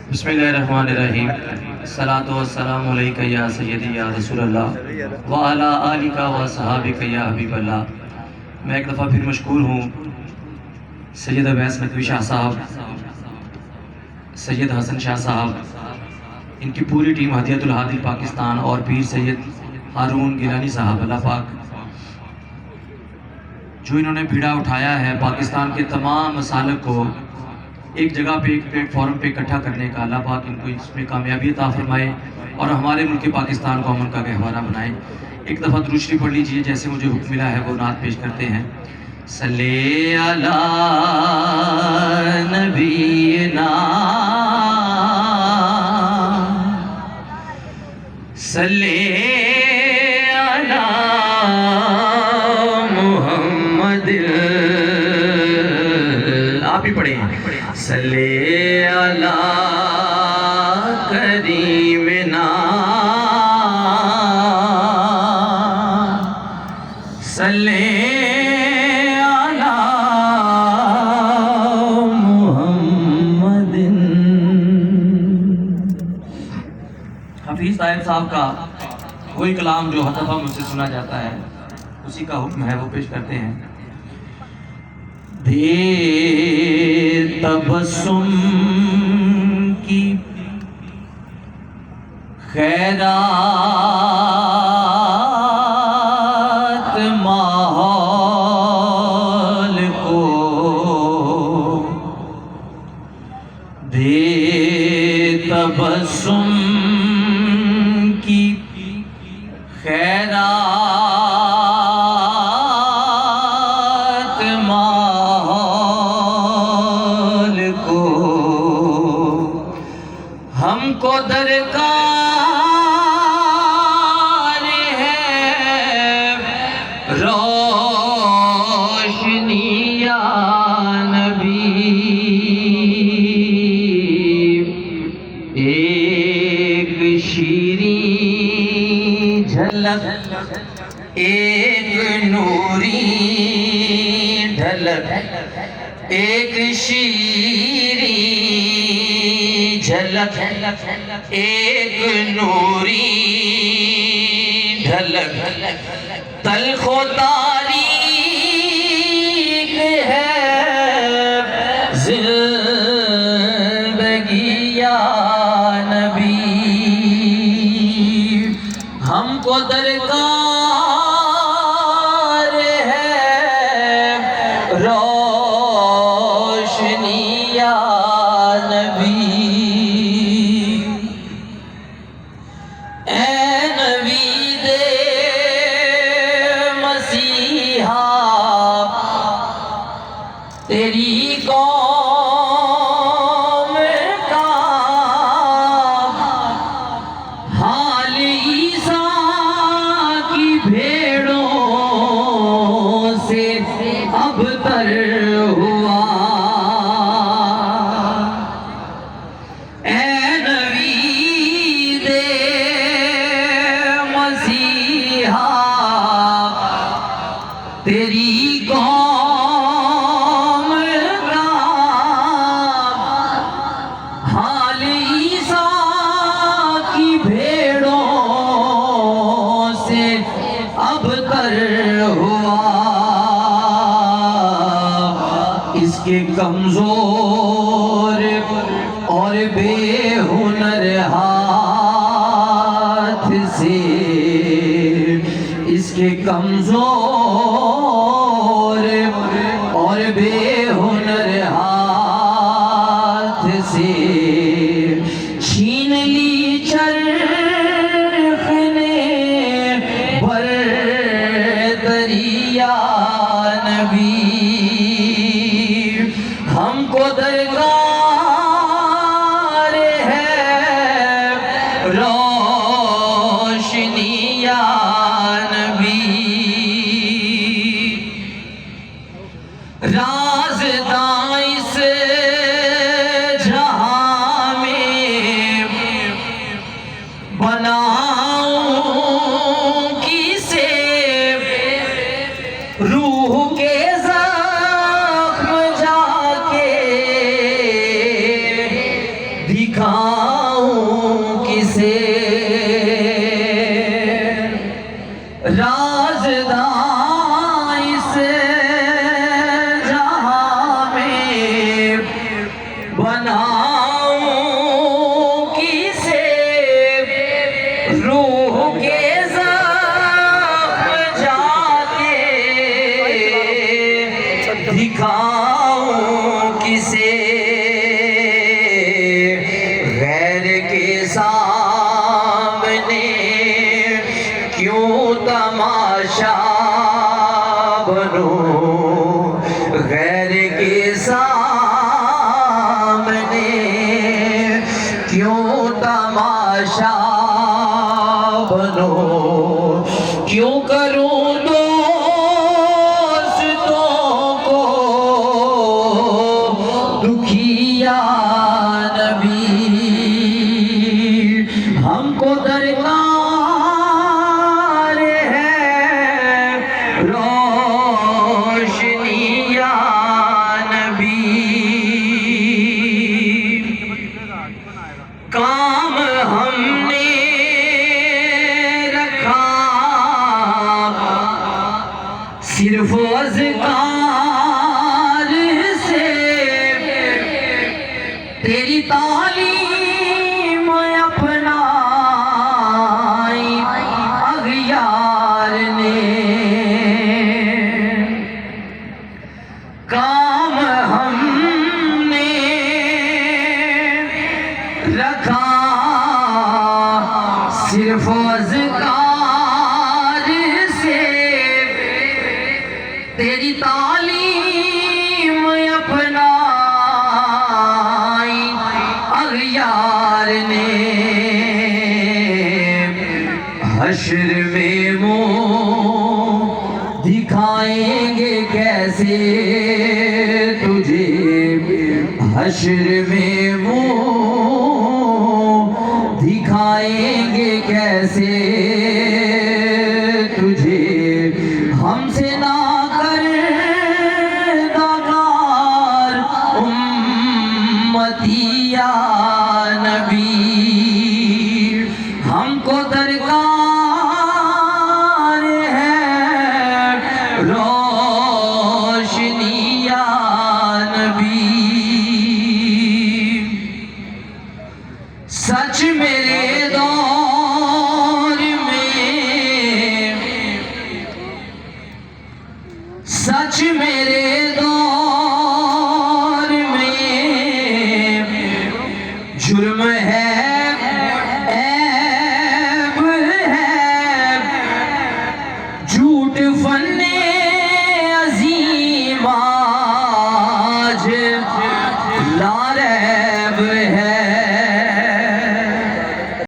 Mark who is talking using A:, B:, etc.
A: बिस्मिल्लाहिर्रहमानिर्रहीम। सलातो वस्सलामु अलैका या सय्यदी या रसूलल्लाह व अला आलिका व सहाबिका या हबीबल्लाह। मैं एक दफ़ा फिर मशकूर हूँ सैयद अवैस नकवी शाह साहब, सैयद हसन शाह साहब, इनकी पूरी टीम हदियतुल हादिल पाकिस्तान और पीर सैयद हारून गिलानी साहब, अल्लाह पाक जो इन्होंने बीड़ा उठाया है पाकिस्तान के तमाम मसालक को एक जगह पे, एक प्लेटफॉर्म पे इकट्ठा करने का, अल्लाह पाक इनको इसमें कामयाबी अता फरमाए और हमारे मुल्क पाकिस्तान को अमन का गहवारा बनाए। एक दफ़ा दुरूद शरीफ पढ़ लीजिए, जैसे मुझे हुक्म मिला है वो नात पेश करते हैं। सल्ले अला नबीना सल्ले अला मुहम्मद, आप ही पढ़े सल्ले अला करीमना सल्ले अला मुहम्मदिन। हफीज साहिब साहब का वही कलाम जो हर दफा मुझसे सुना जाता है, उसी का हुक्म है, वो पेश करते हैं। बेतबस्सुम की खैरात माहौल को, बेतबस्सुम की खैरात हमको दरकार है रोशनी या नबी। एक शीरीं झलक, एक नूरी ढलक, एक शीरीं झलक, एक नूरी ढलक, तलखो तारीख है जिंदगी या नबी। हमको दरकार है रोशनी या नबी। तेरी कौम का हाल ईसा की भेड़ों से अबतर हुआ। ऐ नबी दे मसीहा तेरी इसके कमजोर और बेहुनर हाथ से, इसके कमजोर और बेहुनर हाथ से
B: दिखाऊं किसे राज़दां इस जहां में बनाऊं किसे रूह के ज़ख्म जाके दिखाऊं किसे गैर के सामने क्यों तमाशा बनूं गैर के सामने क्यों तमाशा बनूं क्यों करूं दोस्तों को दुखिया नबी हमको दरकार है रोशनिया नबी काम हमने रखा सिर्फ अज़कार से तेरी तालीम अपनाई अग़यार ने काम हमने रखा सिर्फ अज़कार से तेरी तालीम अपनाई अग़यार ने हश्र में मुँह दिखाएंगे कैसे तुझे हश्र में मुँह दिखाएंगे कैसे तुझे हमसे ना कर दागार उम्मतिया नबी हमको दरकार है रोशनिया नबी सच मेरे दौर में सच मेरे दौर में जुर्म है